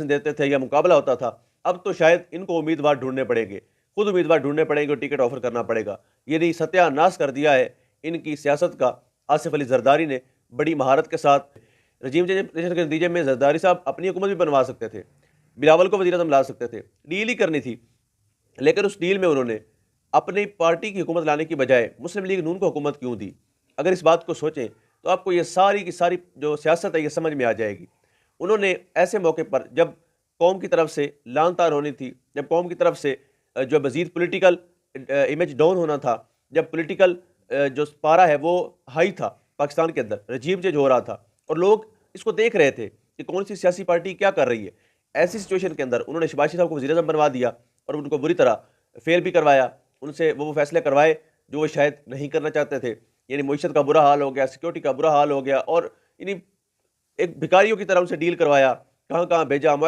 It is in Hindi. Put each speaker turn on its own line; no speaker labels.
देते थे या मुकाबला होता था, अब तो शायद इनको उम्मीदवार ढूंढने पड़ेंगे, खुद उम्मीदवार ढूंढने पड़ेंगे और टिकट ऑफर करना पड़ेगा। ये सत्यानाश कर दिया है इनकी सियासत का आसिफ अली जरदारी ने बड़ी महारत के साथ। रजीम चेंज के नतीजे में जरदारी साहब अपनी हुकूमत भी बनवा सकते थे, बिलावल को वज़ीर-ए-आज़म ला सकते थे, डील ही करनी थी, लेकिन उस डील में उन्होंने अपनी पार्टी की हुकूमत लाने की बजाय मुस्लिम लीग नून को हुकूमत क्यों दी? अगर इस बात को सोचें तो आपको ये सारी की सारी जो सियासत है ये समझ में आ जाएगी। उन्होंने ऐसे मौके पर जब कौम की तरफ से लान-तान होनी थी, जब कौम की तरफ से जो मज़ीद पॉलिटिकल इमेज डाउन होना था, जब पॉलिटिकल जो पारा है वो हाई था पाकिस्तान के अंदर, रजीम चेंज हो रहा था और लोग इसको देख रहे थे कि कौन सी सियासी पार्टी क्या कर रही है। ऐसी सिचुएशन के अंदर उन्होंने शहबाज साहब को वज़ीर-ए-आज़म बनवा दिया और उनको बुरी तरह फेल भी करवाया। उनसे वो फैसले करवाए जो वो शायद नहीं करना चाहते थे। यानी मईशत का बुरा हाल हो गया, सिक्योरिटी का बुरा हाल हो गया और यानी एक भिखारियों की तरह उनसे डील करवाया, कहाँ-कहाँ भेजा।